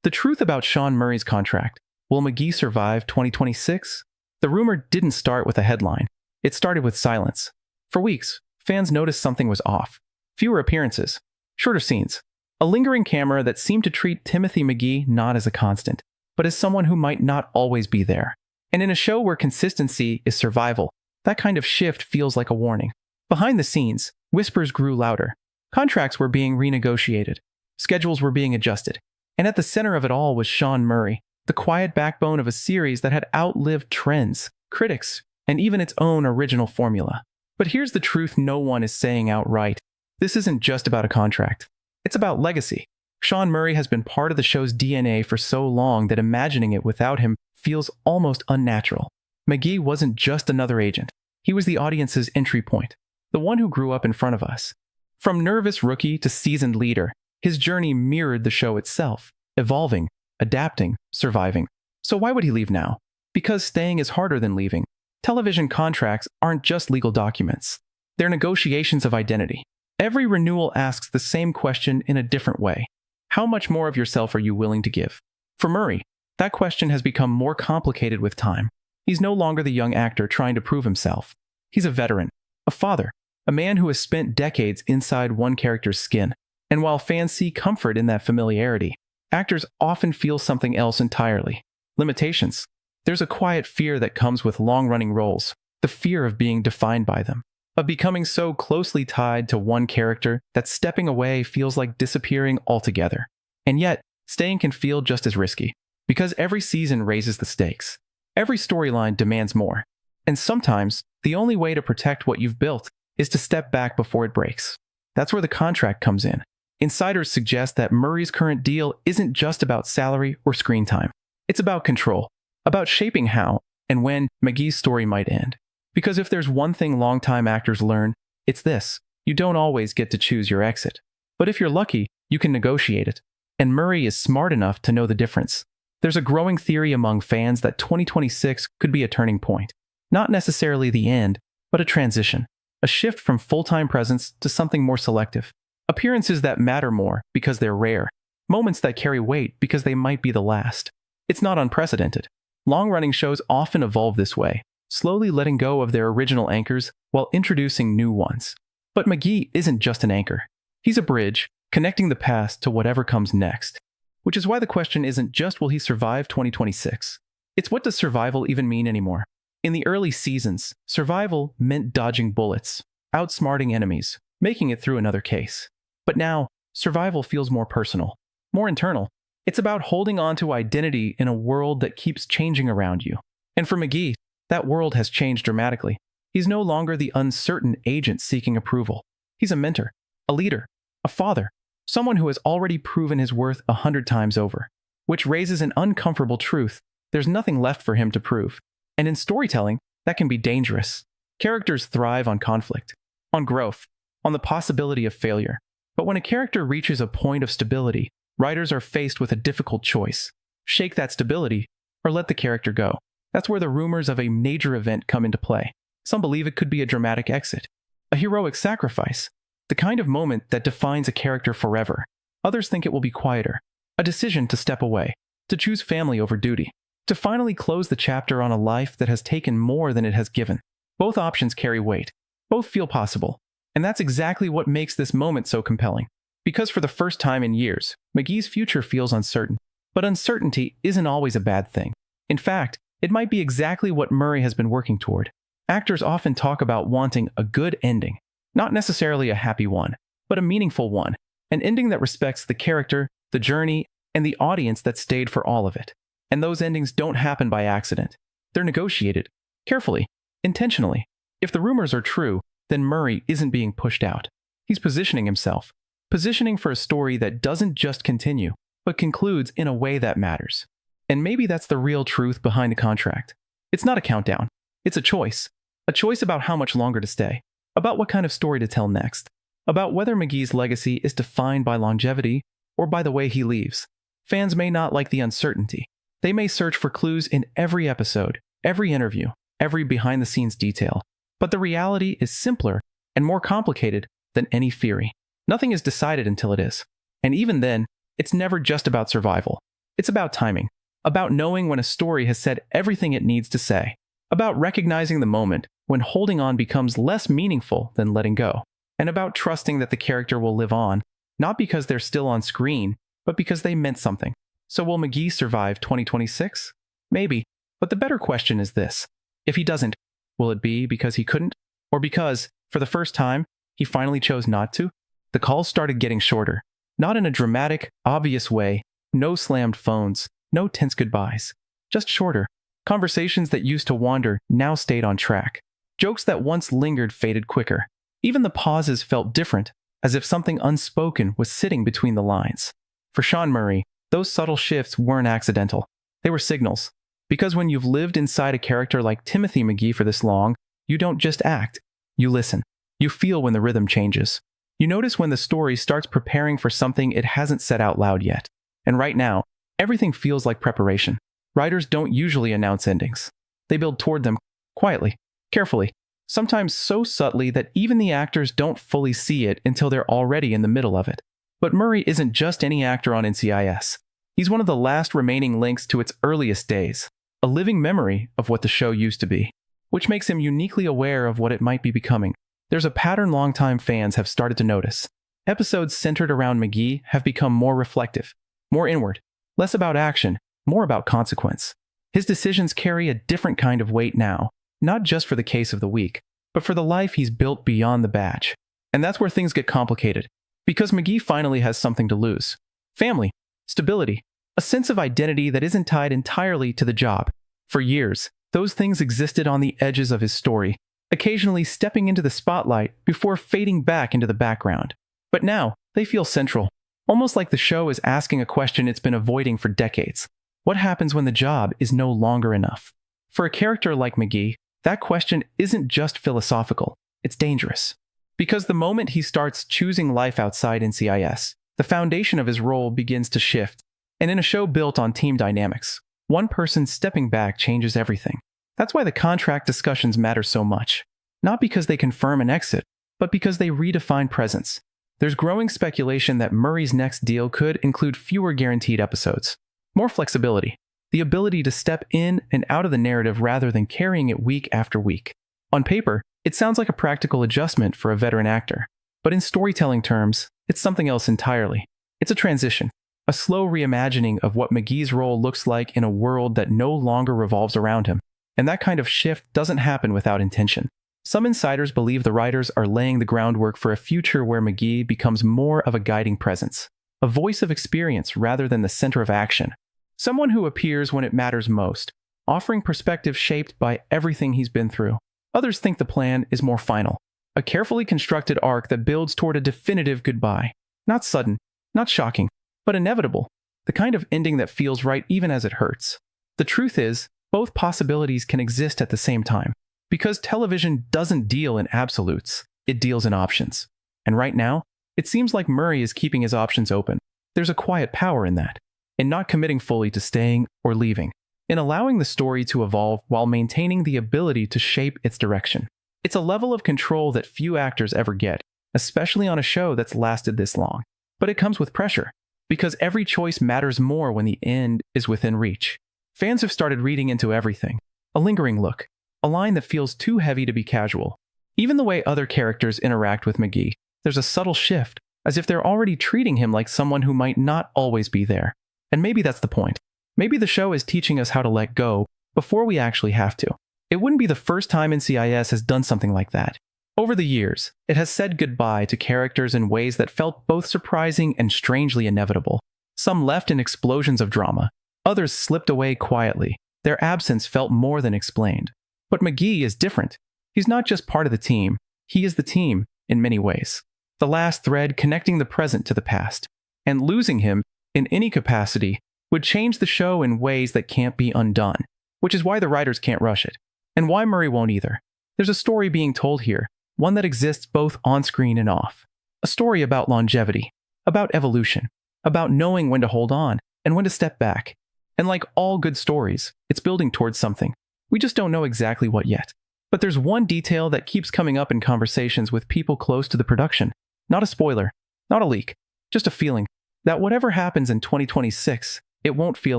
The truth about Sean Murray's contract. Will McGee survive 2026? The rumor didn't start with a headline. It started with silence. For weeks, fans noticed something was off. Fewer appearances, shorter scenes, a lingering camera that seemed to treat Timothy McGee not as a constant, but as someone who might not always be there. And in a show where consistency is survival, that kind of shift feels like a warning. Behind the scenes, whispers grew louder. Contracts were being renegotiated. Schedules were being adjusted. And at the center of it all was Sean Murray, the quiet backbone of a series that had outlived trends, critics, and even its own original formula. But here's the truth no one is saying outright. This isn't just about a contract. It's about legacy. Sean Murray has been part of the show's DNA for so long that imagining it without him feels almost unnatural. McGee wasn't just another agent. He was the audience's entry point, the one who grew up in front of us. From nervous rookie to seasoned leader, his journey mirrored the show itself, evolving, adapting, surviving. So why would he leave now? Because staying is harder than leaving. Television contracts aren't just legal documents. They're negotiations of identity. Every renewal asks the same question in a different way. How much more of yourself are you willing to give? For Murray, that question has become more complicated with time. He's no longer the young actor trying to prove himself. He's a veteran, a father, a man who has spent decades inside one character's skin. And while fans see comfort in that familiarity, actors often feel something else entirely. Limitations. There's a quiet fear that comes with long-running roles, the fear of being defined by them, of becoming so closely tied to one character that stepping away feels like disappearing altogether. And yet, staying can feel just as risky, because every season raises the stakes. Every storyline demands more. And sometimes, the only way to protect what you've built is to step back before it breaks. That's where the contract comes in. Insiders suggest that Murray's current deal isn't just about salary or screen time. It's about control, about shaping how and when McGee's story might end. Because if there's one thing longtime actors learn, it's this: you don't always get to choose your exit. But if you're lucky, you can negotiate it. And Murray is smart enough to know the difference. There's a growing theory among fans that 2026 could be a turning point. Not necessarily the end, but a transition. A shift from full-time presence to something more selective. Appearances that matter more because they're rare. Moments that carry weight because they might be the last. It's not unprecedented. Long-running shows often evolve this way, slowly letting go of their original anchors while introducing new ones. But McGee isn't just an anchor. He's a bridge, connecting the past to whatever comes next. Which is why the question isn't just will he survive 2026. It's what does survival even mean anymore? In the early seasons, survival meant dodging bullets, outsmarting enemies, making it through another case. But now, survival feels more personal, more internal. It's about holding on to identity in a world that keeps changing around you. And for McGee, that world has changed dramatically. He's no longer the uncertain agent seeking approval. He's a mentor, a leader, a father, someone who has already proven his worth 100 times over. Which raises an uncomfortable truth: there's nothing left for him to prove. And in storytelling, that can be dangerous. Characters thrive on conflict, on growth, on the possibility of failure. But when a character reaches a point of stability, writers are faced with a difficult choice: shake that stability or let the character go. That's where the rumors of a major event come into play. Some believe it could be a dramatic exit, a heroic sacrifice, the kind of moment that defines a character forever. Others think it will be quieter, a decision to step away, to choose family over duty, to finally close the chapter on a life that has taken more than it has given. Both options carry weight. Both feel possible. And that's exactly what makes this moment so compelling. Because for the first time in years, McGee's future feels uncertain. But uncertainty isn't always a bad thing. In fact, it might be exactly what Murray has been working toward. Actors often talk about wanting a good ending. Not necessarily a happy one, but a meaningful one. An ending that respects the character, the journey, and the audience that stayed for all of it. And those endings don't happen by accident. They're negotiated, carefully, intentionally. If the rumors are true, then Murray isn't being pushed out. He's positioning himself. Positioning for a story that doesn't just continue, but concludes in a way that matters. And maybe that's the real truth behind the contract. It's not a countdown. It's a choice. A choice about how much longer to stay. About what kind of story to tell next. About whether McGee's legacy is defined by longevity or by the way he leaves. Fans may not like the uncertainty. They may search for clues in every episode, every interview, every behind-the-scenes detail. But the reality is simpler and more complicated than any theory. Nothing is decided until it is. And even then, it's never just about survival. It's about timing, about knowing when a story has said everything it needs to say, about recognizing the moment when holding on becomes less meaningful than letting go, and about trusting that the character will live on, not because they're still on screen, but because they meant something. So will McGee survive 2026? Maybe, but the better question is this. If he doesn't, will it be because he couldn't? Or because, for the first time, he finally chose not to? The calls started getting shorter. Not in a dramatic, obvious way. No slammed phones. No tense goodbyes. Just shorter. Conversations that used to wander now stayed on track. Jokes that once lingered faded quicker. Even the pauses felt different, as if something unspoken was sitting between the lines. For Sean Murray, those subtle shifts weren't accidental. They were signals. Because when you've lived inside a character like Timothy McGee for this long, you don't just act. You listen. You feel when the rhythm changes. You notice when the story starts preparing for something it hasn't said out loud yet. And right now, everything feels like preparation. Writers don't usually announce endings. They build toward them quietly, carefully, sometimes so subtly that even the actors don't fully see it until they're already in the middle of it. But Murray isn't just any actor on NCIS. He's one of the last remaining links to its earliest days, a living memory of what the show used to be, which makes him uniquely aware of what it might be becoming. There's a pattern longtime fans have started to notice. Episodes centered around McGee have become more reflective, more inward, less about action, more about consequence. His decisions carry a different kind of weight now, not just for the case of the week, but for the life he's built beyond the badge. And that's where things get complicated, because McGee finally has something to lose. Family, stability, a sense of identity that isn't tied entirely to the job. For years, those things existed on the edges of his story, occasionally stepping into the spotlight before fading back into the background. But now, they feel central, almost like the show is asking a question it's been avoiding for decades. What happens when the job is no longer enough? For a character like McGee, that question isn't just philosophical, it's dangerous. Because the moment he starts choosing life outside NCIS, the foundation of his role begins to shift. And in a show built on team dynamics, one person stepping back changes everything. That's why the contract discussions matter so much. Not because they confirm an exit, but because they redefine presence. There's growing speculation that Murray's next deal could include fewer guaranteed episodes, more flexibility, the ability to step in and out of the narrative rather than carrying it week after week. On paper, it sounds like a practical adjustment for a veteran actor, but in storytelling terms, it's something else entirely. It's a transition, a slow reimagining of what McGee's role looks like in a world that no longer revolves around him. And that kind of shift doesn't happen without intention. Some insiders believe the writers are laying the groundwork for a future where McGee becomes more of a guiding presence, a voice of experience rather than the center of action, someone who appears when it matters most, offering perspective shaped by everything he's been through. Others think the plan is more final, a carefully constructed arc that builds toward a definitive goodbye. Not sudden, not shocking, but inevitable, the kind of ending that feels right even as it hurts. The truth is, both possibilities can exist at the same time. Because television doesn't deal in absolutes, it deals in options. And right now, it seems like Murray is keeping his options open. There's a quiet power in that, in not committing fully to staying or leaving, in allowing the story to evolve while maintaining the ability to shape its direction. It's a level of control that few actors ever get, especially on a show that's lasted this long. But it comes with pressure, because every choice matters more when the end is within reach. Fans have started reading into everything, a lingering look, a line that feels too heavy to be casual. Even the way other characters interact with McGee, there's a subtle shift, as if they're already treating him like someone who might not always be there. And maybe that's the point. Maybe the show is teaching us how to let go before we actually have to. It wouldn't be the first time NCIS has done something like that. Over the years, it has said goodbye to characters in ways that felt both surprising and strangely inevitable. Some left in explosions of drama. Others slipped away quietly. Their absence felt more than explained. But McGee is different. He's not just part of the team. He is the team in many ways. The last thread connecting the present to the past. And losing him, in any capacity, would change the show in ways that can't be undone. Which is why the writers can't rush it. And why Murray won't either. There's a story being told here, one that exists both on screen and off. A story about longevity, about evolution, about knowing when to hold on and when to step back. And like all good stories, it's building towards something. We just don't know exactly what yet. But there's one detail that keeps coming up in conversations with people close to the production. Not a spoiler, not a leak, just a feeling that whatever happens in 2026, it won't feel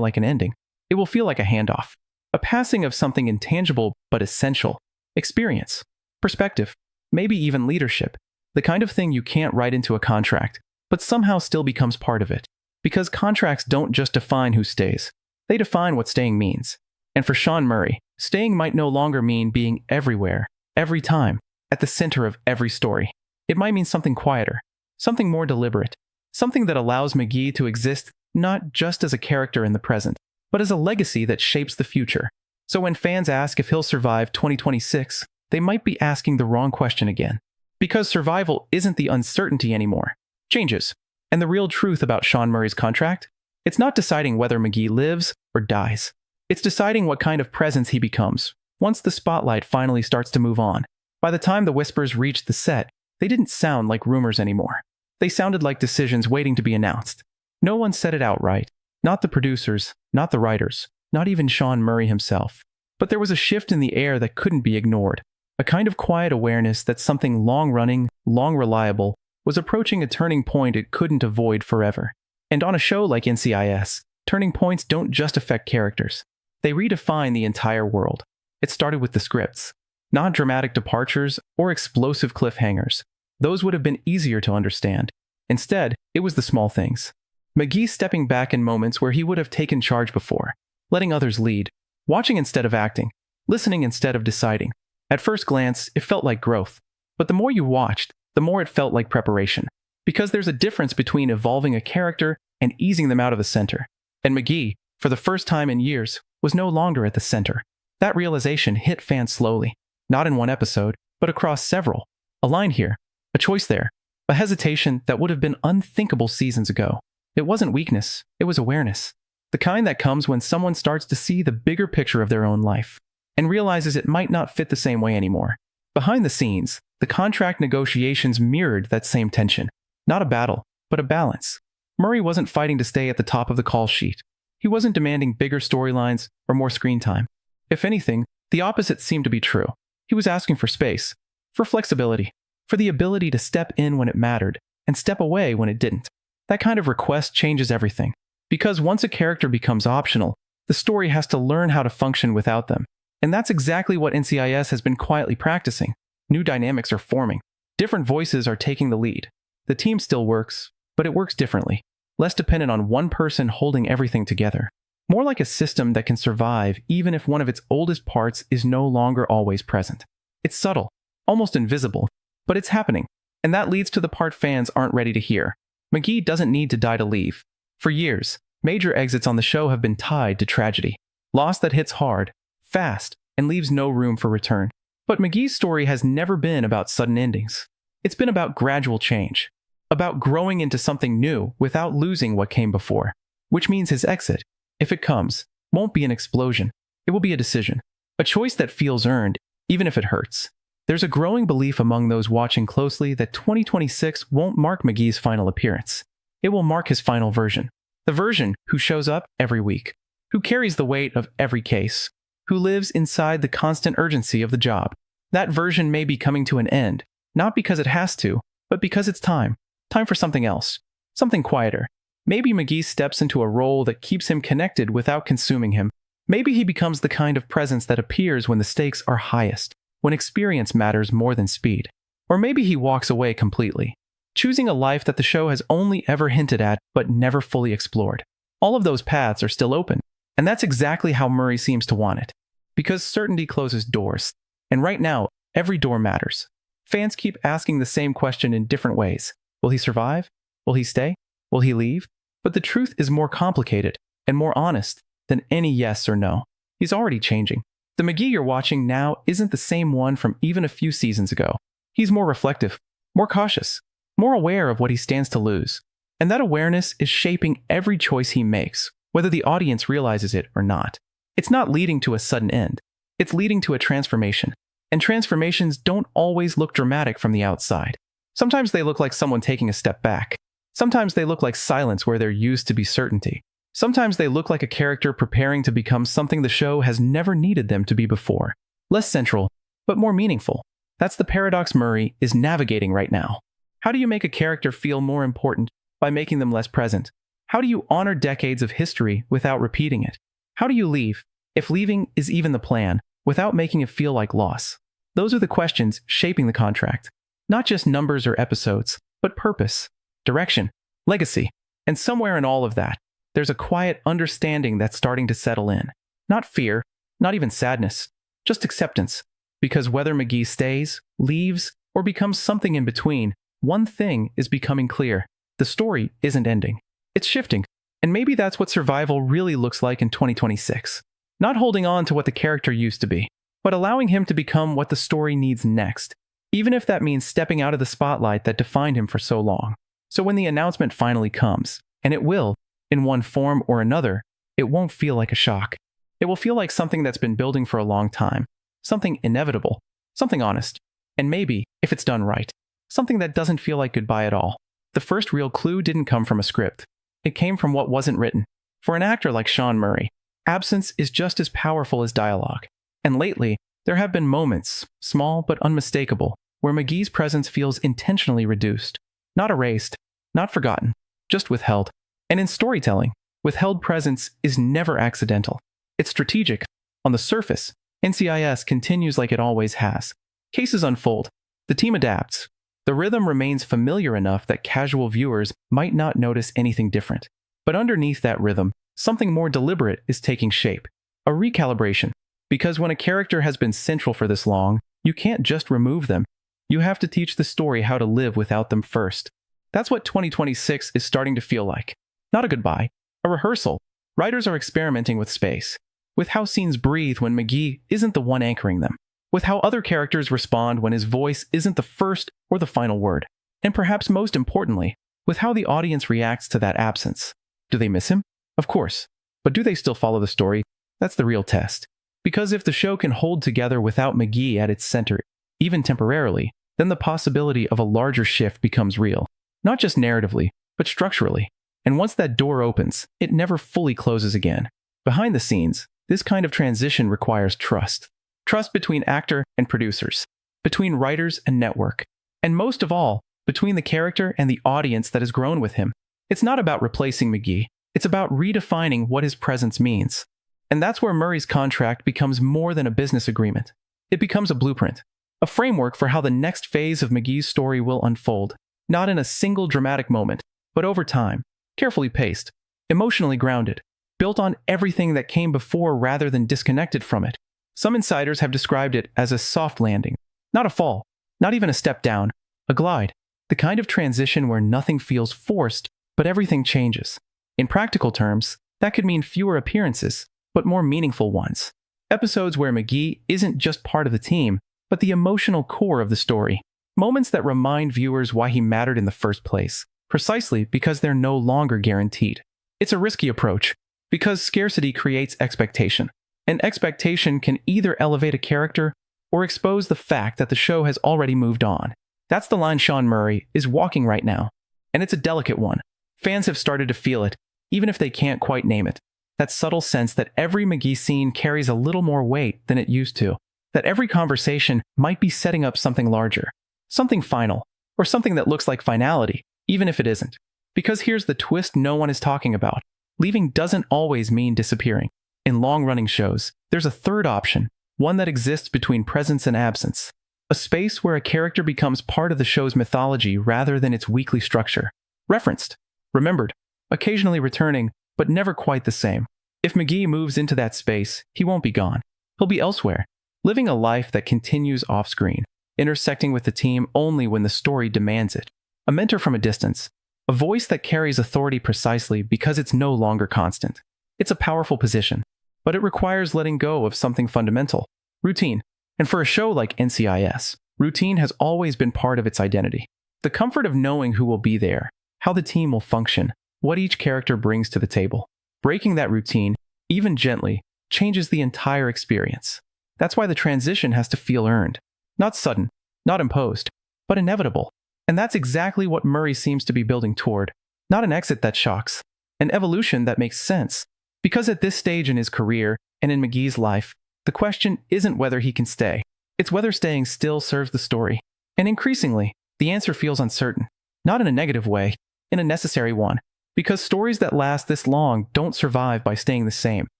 like an ending. It will feel like a handoff, a passing of something intangible but essential. Experience, perspective, maybe even leadership. The kind of thing you can't write into a contract, but somehow still becomes part of it. Because contracts don't just define who stays, they define what staying means. And for Sean Murray, staying might no longer mean being everywhere, every time, at the center of every story. It might mean something quieter, something more deliberate, something that allows McGee to exist not just as a character in the present, but as a legacy that shapes the future. So when fans ask if he'll survive 2026, they might be asking the wrong question again. Because survival isn't the uncertainty anymore. Changes. And the real truth about Sean Murray's contract? It's not deciding whether McGee lives or dies. It's deciding what kind of presence he becomes once the spotlight finally starts to move on. By the time the whispers reached the set, they didn't sound like rumors anymore. They sounded like decisions waiting to be announced. No one said it outright. Not the producers, not the writers, not even Sean Murray himself. But there was a shift in the air that couldn't be ignored. A kind of quiet awareness that something long-running, long-reliable, was approaching a turning point it couldn't avoid forever. And on a show like NCIS, turning points don't just affect characters. They redefine the entire world. It started with the scripts. Not dramatic departures or explosive cliffhangers. Those would have been easier to understand. Instead, it was the small things. McGee stepping back in moments where he would have taken charge before, letting others lead, watching instead of acting, listening instead of deciding. At first glance, it felt like growth. But the more you watched, the more it felt like preparation. Because there's a difference between evolving a character and easing them out of the center. And McGee, for the first time in years, was no longer at the center. That realization hit fans slowly. Not in one episode, but across several. A line here, a choice there, a hesitation that would have been unthinkable seasons ago. It wasn't weakness, it was awareness. The kind that comes when someone starts to see the bigger picture of their own life and realizes it might not fit the same way anymore. Behind the scenes, the contract negotiations mirrored that same tension. Not a battle, but a balance. Murray wasn't fighting to stay at the top of the call sheet. He wasn't demanding bigger storylines or more screen time. If anything, the opposite seemed to be true. He was asking for space, for flexibility, for the ability to step in when it mattered and step away when it didn't. That kind of request changes everything. Because once a character becomes optional, the story has to learn how to function without them. And that's exactly what NCIS has been quietly practicing. New dynamics are forming. Different voices are taking the lead. The team still works, but it works differently. Less dependent on one person holding everything together. More like a system that can survive even if one of its oldest parts is no longer always present. It's subtle, almost invisible, but it's happening. And that leads to the part fans aren't ready to hear. McGee doesn't need to die to leave. For years, major exits on the show have been tied to tragedy. Loss that hits hard, fast, and leaves no room for return. But McGee's story has never been about sudden endings. It's been about gradual change. About growing into something new without losing what came before. Which means his exit, if it comes, won't be an explosion. It will be a decision. A choice that feels earned, even if it hurts. There's a growing belief among those watching closely that 2026 won't mark McGee's final appearance. It will mark his final version. The version who shows up every week, who carries the weight of every case, who lives inside the constant urgency of the job. That version may be coming to an end, not because it has to, but because it's time. Time for something else. Something quieter. Maybe McGee steps into a role that keeps him connected without consuming him. Maybe he becomes the kind of presence that appears when the stakes are highest, when experience matters more than speed. Or maybe he walks away completely, choosing a life that the show has only ever hinted at but never fully explored. All of those paths are still open, and that's exactly how Murray seems to want it. Because certainty closes doors, and right now, every door matters. Fans keep asking the same question in different ways. Will he survive? Will he stay? Will he leave? But the truth is more complicated and more honest than any yes or no. He's already changing. The McGee you're watching now isn't the same one from even a few seasons ago. He's more reflective, more cautious, more aware of what he stands to lose. And that awareness is shaping every choice he makes, whether the audience realizes it or not. It's not leading to a sudden end. It's leading to a transformation. And transformations don't always look dramatic from the outside. Sometimes they look like someone taking a step back. Sometimes they look like silence where there used to be certainty. Sometimes they look like a character preparing to become something the show has never needed them to be before. Less central, but more meaningful. That's the paradox Murray is navigating right now. How do you make a character feel more important by making them less present? How do you honor decades of history without repeating it? How do you leave, if leaving is even the plan, without making it feel like loss? Those are the questions shaping the contract. Not just numbers or episodes, but purpose, direction, legacy. And somewhere in all of that, there's a quiet understanding that's starting to settle in. Not fear, not even sadness, just acceptance. Because whether McGee stays, leaves, or becomes something in between, one thing is becoming clear. The story isn't ending. It's shifting. And maybe that's what survival really looks like in 2026. Not holding on to what the character used to be, but allowing him to become what the story needs next, even if that means stepping out of the spotlight that defined him for so long. So when the announcement finally comes, and it will, in one form or another, it won't feel like a shock. It will feel like something that's been building for a long time, something inevitable, something honest, and maybe, if it's done right, something that doesn't feel like goodbye at all. The first real clue didn't come from a script. It came from what wasn't written. For an actor like Sean Murray, absence is just as powerful as dialogue. And lately, there have been moments, small but unmistakable, where McGee's presence feels intentionally reduced. Not erased, not forgotten, just withheld. And in storytelling, withheld presence is never accidental. It's strategic. On the surface, NCIS continues like it always has. Cases unfold. The team adapts. The rhythm remains familiar enough that casual viewers might not notice anything different. But underneath that rhythm, something more deliberate is taking shape. A recalibration. Because when a character has been central for this long, you can't just remove them. You have to teach the story how to live without them first. That's what 2026 is starting to feel like. Not a goodbye, a rehearsal. Writers are experimenting with space, with how scenes breathe when McGee isn't the one anchoring them, with how other characters respond when his voice isn't the first or the final word, and perhaps most importantly, with how the audience reacts to that absence. Do they miss him? Of course. But do they still follow the story? That's the real test. Because if the show can hold together without McGee at its center, even temporarily, then the possibility of a larger shift becomes real. Not just narratively, but structurally. And once that door opens, it never fully closes again. Behind the scenes, this kind of transition requires trust. Trust between actor and producers, between writers and network, and most of all, between the character and the audience that has grown with him. It's not about replacing McGee. It's about redefining what his presence means. And that's where Murray's contract becomes more than a business agreement. It becomes a blueprint, a framework for how the next phase of McGee's story will unfold, not in a single dramatic moment, but over time, carefully paced, emotionally grounded, built on everything that came before rather than disconnected from it. Some insiders have described it as a soft landing, not a fall, not even a step down, a glide, the kind of transition where nothing feels forced, but everything changes. In practical terms, that could mean fewer appearances, but more meaningful ones. Episodes where McGee isn't just part of the team, but the emotional core of the story. Moments that remind viewers why he mattered in the first place, precisely because they're no longer guaranteed. It's a risky approach, because scarcity creates expectation. And expectation can either elevate a character or expose the fact that the show has already moved on. That's the line Sean Murray is walking right now. And it's a delicate one. Fans have started to feel it, even if they can't quite name it. That subtle sense that every McGee scene carries a little more weight than it used to. That every conversation might be setting up something larger, something final, or something that looks like finality, even if it isn't. Because here's the twist no one is talking about. Leaving doesn't always mean disappearing. In long-running shows, there's a third option, one that exists between presence and absence. A space where a character becomes part of the show's mythology rather than its weekly structure. Referenced, remembered, occasionally returning, but never quite the same. If McGee moves into that space, he won't be gone. He'll be elsewhere, living a life that continues off-screen, intersecting with the team only when the story demands it. A mentor from a distance, a voice that carries authority precisely because it's no longer constant. It's a powerful position, but it requires letting go of something fundamental, routine. And for a show like NCIS, routine has always been part of its identity. The comfort of knowing who will be there, how the team will function, what each character brings to the table. Breaking that routine, even gently, changes the entire experience. That's why the transition has to feel earned. Not sudden, not imposed, but inevitable. And that's exactly what Murray seems to be building toward. Not an exit that shocks, an evolution that makes sense. Because at this stage in his career, and in McGee's life, the question isn't whether he can stay. It's whether staying still serves the story. And increasingly, the answer feels uncertain. Not in a negative way, in a necessary one. Because stories that last this long don't survive by staying the same.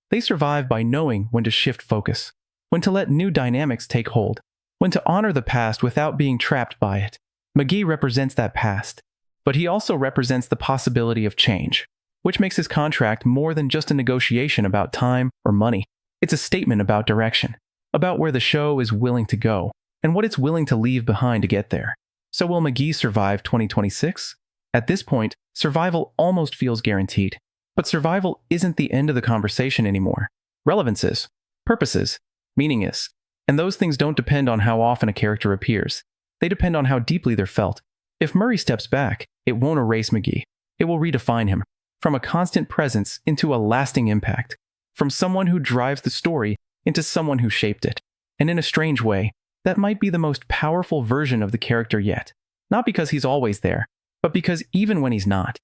They survive by knowing when to shift focus, when to let new dynamics take hold, when to honor the past without being trapped by it. McGee represents that past, but he also represents the possibility of change, which makes his contract more than just a negotiation about time or money. It's a statement about direction, about where the show is willing to go, and what it's willing to leave behind to get there. So will McGee survive 2026? At this point, survival almost feels guaranteed. But survival isn't the end of the conversation anymore. Relevance is, purpose is, meaning is. And those things don't depend on how often a character appears. They depend on how deeply they're felt. If Murray steps back, it won't erase McGee. It will redefine him, from a constant presence into a lasting impact, from someone who drives the story into someone who shaped it. And in a strange way, that might be the most powerful version of the character yet. Not because he's always there, but because even when he's not,